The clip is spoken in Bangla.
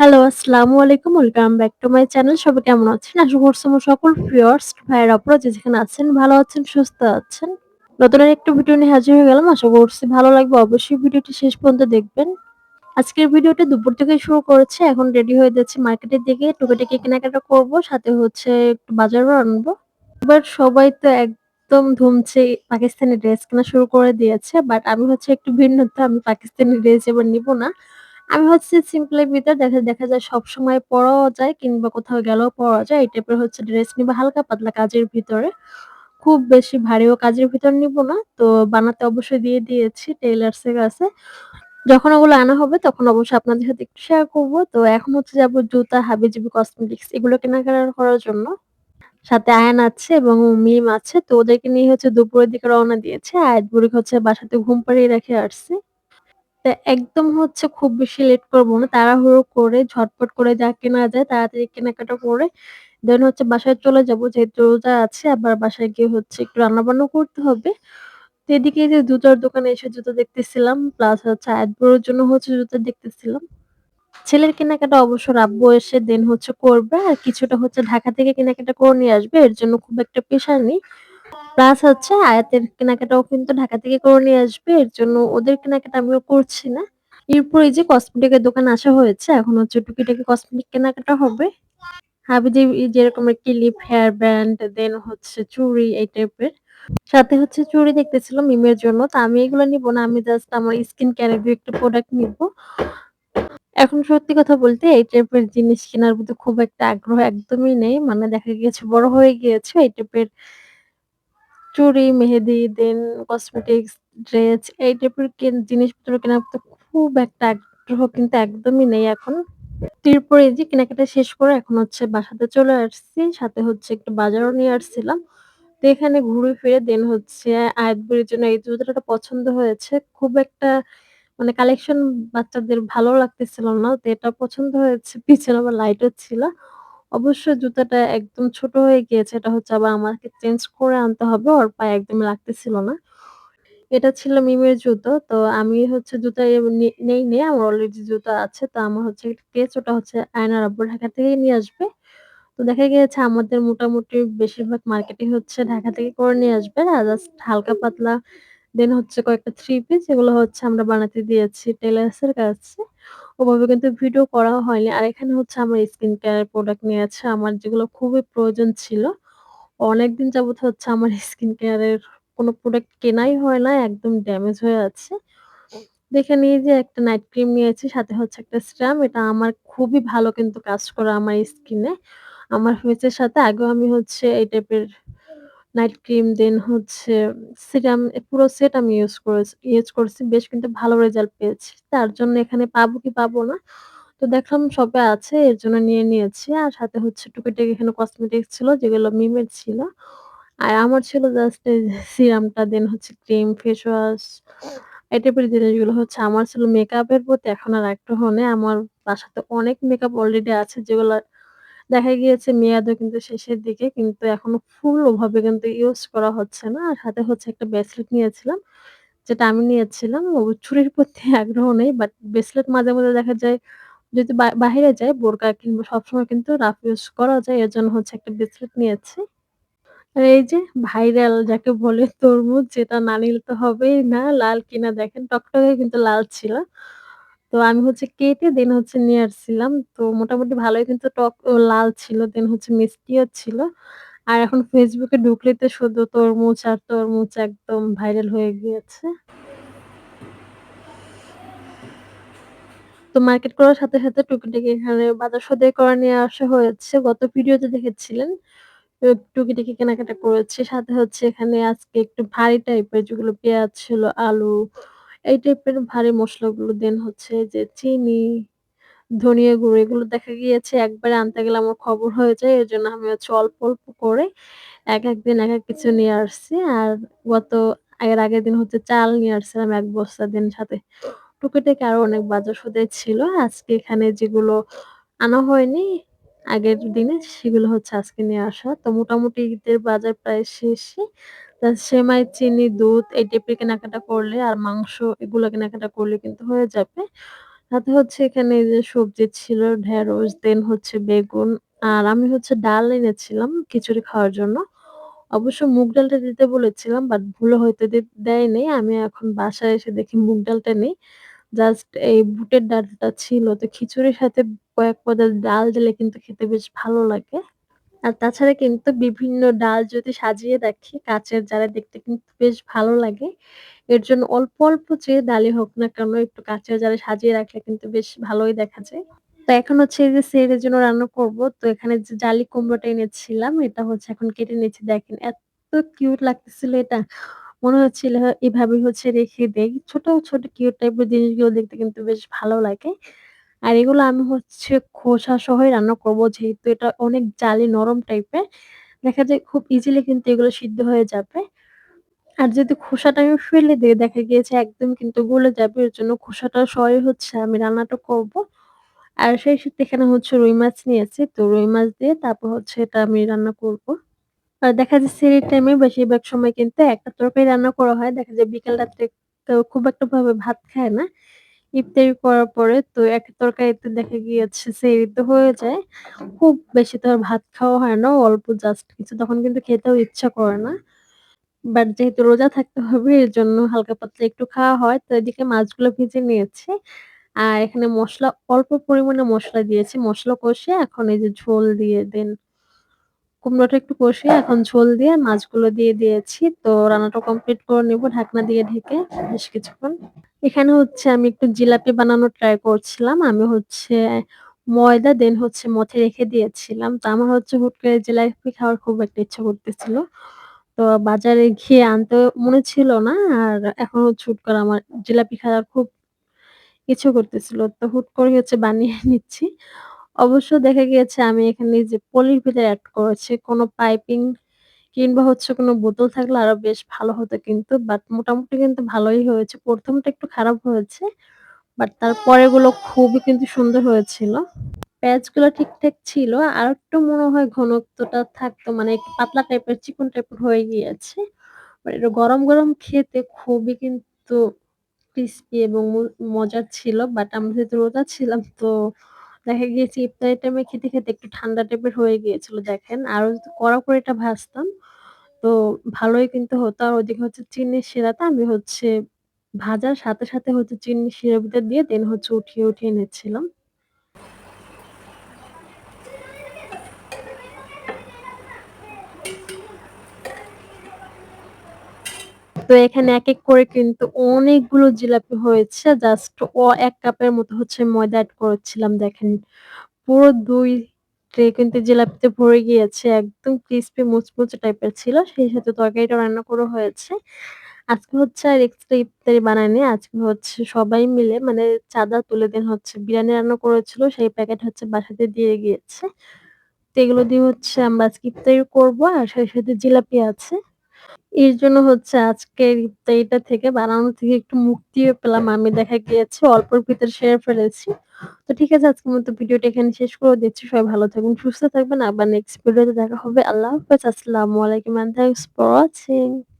হ্যালো, আসসালামু আলাইকুম। Welcome back to my channel. সবাই কেমন আছেন? আশা করছি আমার সকল ভিউয়ার্স ভাইয়েরা আপুরা যে যেখানে আছেন ভালো আছেন, সুস্থ আছেন। নতুন আরেকটা ভিডিও নিয়ে হাজির হয়ে গেলাম। আশা করছি ভালো লাগবে। অবশ্যই ভিডিওটি শেষ পর্যন্ত দেখবেন। আজকের ভিডিওটা দুপুর থেকেই শুরু করেছি। এখন রেডি হয়ে যাচ্ছি মার্কেটের দিকে। টুকিটাকি কেনাকাটা করব। সাথে হচ্ছে একটু বাজারও আনবো। এবার সবাই তো একদম ধুমছে পাকিস্তানি ড্রেস কেনা শুরু করে দিয়েছে। বাট আমি হচ্ছে একটু ভিন্নতা। আমি পাকিস্তানি ড্রেস এবার নিব না। আমি হচ্ছে সিম্পল এর ভিতর দেখা দেখা যায় সবসময় পড়াও যায় কিংবা কোথাও গেলেও পড়া যায়। এই টাইপের হচ্ছে ড্রেস নিবো হালকা পাতলা কাজের ভিতরে। খুব বেশি ভারীও কাজের ভিতর নিব না। তো বানাতে অবশ্যই দিয়ে দিয়েছি টেইলার্স এর কাছে। যখন ওগুলো আনা হবে তখন অবশ্যই আপনাদের সাথে একটু শেয়ার করব। তো এখন হচ্ছে যাবো জুতা, হাবিজাবি কসমেটিক্স এগুলো কেনাকাটা করার জন্য। সাথে আয়ান আছে এবং মিম আছে। তো ওদেরকে নিয়ে হচ্ছে দুপুরের দিকে রওনা দিয়েছি। আয়াত বুড়িকে হচ্ছে বাসাতে ঘুম পাড়িয়ে রেখে আসছি। তা একদম হচ্ছে খুব বেশি লেট করব না। তাড়াহুড়ো করে ঝটপট করে যা কেনা যায় তাড়াতাড়ি কেনাকাটা করে দেন হচ্ছে বাসায় চলে যাব। যেহেতু রোজা আছে আবার বাসায় গিয়ে হচ্ছে একটু রান্নাবান্নাও করতে হবে। তো এদিকে এই যে জুতার দোকানে এসে জুতো দেখতেছিলাম। প্লাস হচ্ছে আয়াতবুড়োর জন্য হচ্ছে জুতো দেখতেছিলাম। ছেলের কেনাকাটা অবশ্য আব্বু এসে দেন হচ্ছে করবে। আর কিছুটা হচ্ছে ঢাকা থেকে কেনাকাটা করে নিয়ে আসবে। এর জন্য খুব একটা প্রেশার নেই। প্লাস হচ্ছে আয়াতের কেনাকাটাও কিন্তু ঢাকা থেকে করে নিয়ে আসবে। এর জন্য ওদের কেনাকাটা আমিও করছি না। এরপর এই যে কসমেটিকের দোকানে আসা হয়েছে। এখন হচ্ছে টুকিটাকি কসমেটিক কেনাকাটা হবে। হাবিজাবি যেরকম ক্লিপ, হেয়ার ব্যান্ড, দেন হচ্ছে চুড়ি এই টাইপের। সাথে হচ্ছে চুড়ি দেখতেছিলাম মিমের জন্য। তো আমি এগুলো নিব না। আমি জাস্ট আমার স্কিন কেয়ার এর ২ একটা প্রোডাক্ট নিব। এখন সত্যি কথা বলতে এই টাইপের জিনিস কেনার প্রতি খুব একটা আগ্রহ একদমই নেই। মানে দেখা গিয়েছে বড় হয়ে গিয়েছে। এই টাইপের চুড়ি, মেহেদি, দেন কসমেটিক্স, ড্রেস এই টাইপের জিনিসপত্র কেনার প্রতি খুব একটা আগ্রহ কিন্তু একদমই নেই এখন। এরপর এই যে কেনাকাটা শেষ করে এখন হচ্ছে বাসাতে চলে আসছি। সাথে হচ্ছে একটু বাজারও নিয়ে আসছিলাম। তো এখানে ঘুরে ফিরে দেন হচ্ছে আয়াতবুড়ির জন্য এই জুতোটা পছন্দ হয়েছে। খুব একটা মানে কালেকশন বাচ্চাদের ভালো লাগতেছিল না। তো এটা পছন্দ হয়েছে। পিছনে আবার লাইটও ছিল। অবশ্য জুতাটা একদম ছোট হয়ে গিয়েছে। এটা হচ্ছে আবার আমাকে চেঞ্জ করে আনতে হবে। ওর পায়ে একদমই লাগতেছিল না। এটা ছিল মিমের জুতো। তো আমি হচ্ছে জুতা নেইনি। আমার অলরেডি জুতো আছে। তো আমার হচ্ছে একটা কেস ওটা হচ্ছে আয়নার আব্বু ঢাকা থেকেই নিয়ে আসবে। তো দেখা গিয়েছে আমাদের মোটামুটি বেশিরভাগ মার্কেটিং হচ্ছে ঢাকা থেকে করে নিয়ে আসবে। আর জাস্ট হালকা পাতলা দেন হচ্ছে কয়েকটা থ্রি পিস এগুলো হচ্ছে আমরা বানাতে দিয়েছি টেলার্স এর কাছে। ওভাবে কিন্তু ভিডিও করাও হয়নি। আর এখানে হচ্ছে আমার স্কিন কেয়ার এর প্রোডাক্ট নিয়েছে। আমার যেগুলো খুবই প্রয়োজন ছিল। অনেকদিন যাবত হচ্ছে আমার স্কিন কেয়ার এর কোন প্রোডাক্ট কেনাই হয় না। একদম ড্যামেজ হয়ে আছে। দেখে নিই যে একটা নাইট ক্রিম নিয়েছি। সাথে হচ্ছে একটা সিরাম। এটা আমার খুবই ভালো কিন্তু কাজ করে আমার স্কিনে। আমার ফেসের সাথে আগেও আমি হচ্ছে এই টাইপের নাইট ক্রিম দেন হচ্ছে সিরাম পুরো সেট আমি ইউজ করেছি। বেশ কিন্তু ভালো রেজাল্ট পেয়েছি। তার জন্য এখানে পাবো কি পাবো না। তো দেখলাম শপে আছে এর জন্য নিয়ে নিয়েছি। আর সাথে হচ্ছে টুকিটাকি এখানে কসমেটিক্স ছিল যেগুলো মিমের ছিল। আর আমার ছিল জাস্ট এই সিরামটা দেন হচ্ছে ক্রিম, ফেস ওয়াশ এই টাইপের জিনিসগুলো হচ্ছে আমার ছিল মেকআপের প্রতি এখন আর আগ্রহ নেই। আমার বাসাতে অনেক মেকআপ অলরেডি আছে যেগুলা দেখা গিয়েছে মেয়াদও কিন্তু শেষের দিকে। কিন্তু এখনো ফুল ওভাবে কিন্তু ইউজ করা হচ্ছে না। আর সাথে হচ্ছে একটা ব্রেসলেট নিয়েছিলাম। যেটা আমি নিয়েছিলাম। চুড়ির প্রতি আগ্রহ নেই। বাট ব্রেসলেট মাঝে, মাঝে দেখা যায় যদি বাহিরে যাই বোরকা কিংবা সবসময় কিন্তু রাফ ইউজ করা যায়। এজন্য হচ্ছে একটা ব্রেসলেট নিয়েছি। আর এই যে ভাইরাল যাকে বলে তরমুজ যেটা না নিলে তো হবেই না। লাল কিনা দেখেন টকটকে কিন্তু লাল ছিল। তো আমি হচ্ছে কেটে দেন হচ্ছে নিয়ে আসছিলাম। তো মোটামুটি ভালোই কিন্তু টক ও লাল ছিল। দেন হচ্ছে মিষ্টিও ছিল। আর এখন Facebook এ ঢুকলেই তো শুধু তরমুজ আর তরমুজ একদম ভাইরাল হয়ে গিয়েছে। তো মার্কেট করার সাথে, সাথে টুকিটাকি এখানে বাজার সদাই করা নিয়ে আসা হয়েছে। গত ভিডিওতে দেখেছিলেন। টুকিটাকি কেনাকাটা করেছি। সাথে হচ্ছে এখানে আজকে একটু ভারী টাইপের যেগুলো পেঁয়াজ ছিল, আলু এই টাইপের ভারী মসলাগুলো দেন হচ্ছে যে চিনি, ধনিয়া গুঁড়ো এগুলো দেখা গিয়েছে একবারে আনতে গেলে আমার খবর হয়ে যায়। এজন্য আমি হচ্ছে অল্প, অল্প করে একেক দিন একেক কিছু নিয়ে আসছি। আর গত এর আগের দিন হচ্ছে চাল নিয়ে আসছিলাম ১ বস্তা দেন সাথে টুকিটাকি আরো অনেক বাজার সদাই ছিল। আজকে এখানে যেগুলো আনা হয়নি আগের দিনে সেগুলো হচ্ছে আজকে নিয়ে আসা। তো মোটামুটি ঈদের বাজার প্রায় শেষই। সেমাই, চিনি, দুধ এই টাইপের কেনাকাটা করলে আর মাংস এগুলো কেনাকাটা করলে কিন্তু হয়ে যাবে। সাথে হচ্ছে এখানে এই যে সবজি ছিল ঢেঁড়স, দেন হচ্ছে বেগুন। আর আমি হচ্ছে ডাল এনেছিলাম খিচুড়ি খাওয়ার জন্য। অবশ্য মুগ ডালটা দিতে বলেছিলাম বাট ভুলে হয়তো দেয়নি। আমি এখন বাসায় এসে দেখি মুগ ডালটা নেই। জাস্ট এই বুটের ডালটা ছিল। তো খিচুড়ির সাথে কয়েক পদের ডাল দিলে কিন্তু খেতে বেশ ভালো লাগে। আর তাছাড়া কিন্তু বিভিন্ন ডাল যদি সাজিয়ে রাখি কাঁচের জারে দেখতে কিন্তু বেশ ভালো লাগে। এর জন্য অল্প, অল্প যে ডালই হোক না কেন একটু কাঁচের জারে সাজিয়ে রাখলে কিন্তু বেশ ভালোই দেখা যায়। তো এখন হচ্ছে এই যে সেহরির জন্য রান্না করব। তো এখানে যে জালি কুমড়োটা এনেছিলাম এটা হচ্ছে এখন কেটে নিচ্ছি। দেখেন এত কিউট লাগতেছিল এটা। মনে হচ্ছিল এভাবেই হচ্ছে রেখে দেই। ছোট, ছোট কিউট টাইপের জিনিসগুলো দেখতে কিন্তু বেশ ভালো লাগে। আর এগুলো আমি হচ্ছে খোসা সহই রান্না করব। যেহেতু এটা অনেক জালি নরম টাইপের। দেখা যায় খুব ইজিলি কিন্তু এগুলো সিদ্ধ হয়ে যাবে। আর যদি খোসাটা আমি ফেলে দেই দেখা গিয়েছে একদম কিন্তু গলে যাবে। এর জন্য খোসাটা সহই হচ্ছে আমি রান্নাটা করব। আর সেই সাথে এখানে হচ্ছে রুই মাছ নিয়েছি। তো রুই মাছ দিয়ে তারপর হচ্ছে এটা আমি রান্না করব। আর দেখা যায় সেহরির টাইমে বেশিরভাগ সময় কিন্তু একটা তরকারি রান্না করা হয়। দেখা যায় বিকেল রাত্রে কেউ খুব একটা ভাবে ভাত খায় না। ইফতারি করার পরে তো এক তরকারিতে দেখা গিয়েছে সেহরি তো হয়ে যায়। খুব বেশি তো আর ভাত খাওয়া হয় না। অল্প জাস্ট কিছু তখন কিন্তু খেতেও ইচ্ছা করে না। বাট যেহেতু রোজা থাকতে হবে এজন্য হালকা পাতলা একটু খাওয়া হয়। তো এদিকে মাছগুলো ভেজে নিয়েছি। আর এখানে মসলা অল্প পরিমাণে মসলা দিয়েছি। মসলা কষিয়ে এখন এই যে ঝোল দিয়ে দেন কুমড়োটা একটু কষিয়ে এখন ঝোল দিয়ে মাছগুলো দিয়ে দিয়েছি। তো রান্নাটা কমপ্লিট করে নিব ঢাকনা দিয়ে ঢেকে বেশ কিছুক্ষণ। এখানে হচ্ছে আমি একটু জিলাপি বানানোর ট্রাই করছিলাম। আমি হচ্ছে ময়দা দেন হচ্ছে মথে রেখে দিয়েছিলাম। তো আমার হচ্ছে হুট করে জিলাপি খাওয়ার খুব একটা ইচ্ছা করতেছিল। তো বাজারে গিয়ে আনতে মনে ছিল না। আর এখন হচ্ছে হুট করে আমার জিলাপি খাওয়ার খুব ইচ্ছে করতেছিল। তো হুট করে হচ্ছে বানিয়ে নিচ্ছি। অবশ্য দেখা গিয়েছে আমি এখানে যে পলির ভিতরে এড করেছি। কোনো পাইপিং কিংবা হচ্ছে কোনো বোতল থাকলে আরো বেশ ভালো হতো কিন্তু। বাট মোটামুটি কিন্তু ভালোই হয়েছে। ১ম টা একটু খারাপ হয়েছে। বাট তার পরেরগুলো খুবই কিন্তু সুন্দর হয়েছিল। প্যাচগুলো ঠিকঠাক ছিল। আরেকটু মনে হয় ঘনত্বটা থাকতো মানে একটু পাতলা টাইপের চিকন টাইপের হয়ে গিয়েছে। বাট এটা গরম, গরম খেতে খুবই কিন্তু ক্রিসপি এবং মজার ছিল। বাট আমরা যেহেতু রোজা ছিলাম তো দেখা গিয়েছে ইফতারের টাইমে খেতে, খেতে একটু ঠান্ডা টাইপের হয়ে গিয়েছিল দেখেন। আরো যদি কড়া করে এটা ভাজতাম তো ভালোই কিন্তু হতো। আর ওদিকে হচ্ছে চিনির শিরাটা আমি হচ্ছে ভাজার সাথে, সাথে হচ্ছে চিনির শিরার ভিতর দিয়ে দেন হচ্ছে উঠিয়ে, উঠিয়ে নিচ্ছিলাম। তো এখানে একেক করে কিন্তু অনেকগুলো জিলাপি হয়েছে। জাস্ট ১ কাপের মতো হচ্ছে ময়দা এড করেছিলাম দেখেন। পুরো ২ ট্রে কিন্তু জিলাপিতে ভরে গিয়েছে। একদম ক্রিসপি মুচমুচে টাইপের ছিল। সেই সাথে তরকারিটাও রান্না করা হয়েছে। আজকে হচ্ছে আর এক্সট্রা ইফতারি বানাইনি। আজকে হচ্ছে সবাই মিলে মানে চাঁদা তুলে দেন হচ্ছে বিরিয়ানি রান্না করেছিল। সেই প্যাকেট হচ্ছে বাসাতে দিয়ে গিয়েছে। তো এগুলো দিয়ে হচ্ছে আমরা আজকে ইফতারি করব। আর সেই সাথে জিলাপি আছে। এর জন্য হচ্ছে আজকের ইফতারিটা থেকে বানানো থেকে একটু মুক্তিও পেলাম। আমি দেখা গিয়েছে অল্পের ভিতরে সেরে ফেলেছি। তো ঠিক আছে আজকের মতো ভিডিওটা এখানে শেষ করে দিচ্ছি। সবাই ভালো থাকবেন, সুস্থ থাকবেন। আবার নেক্সট ভিডিওতে দেখা হবে। আল্লাহ হাফেজ। আসসালামু আলাইকুম and thanks for watching.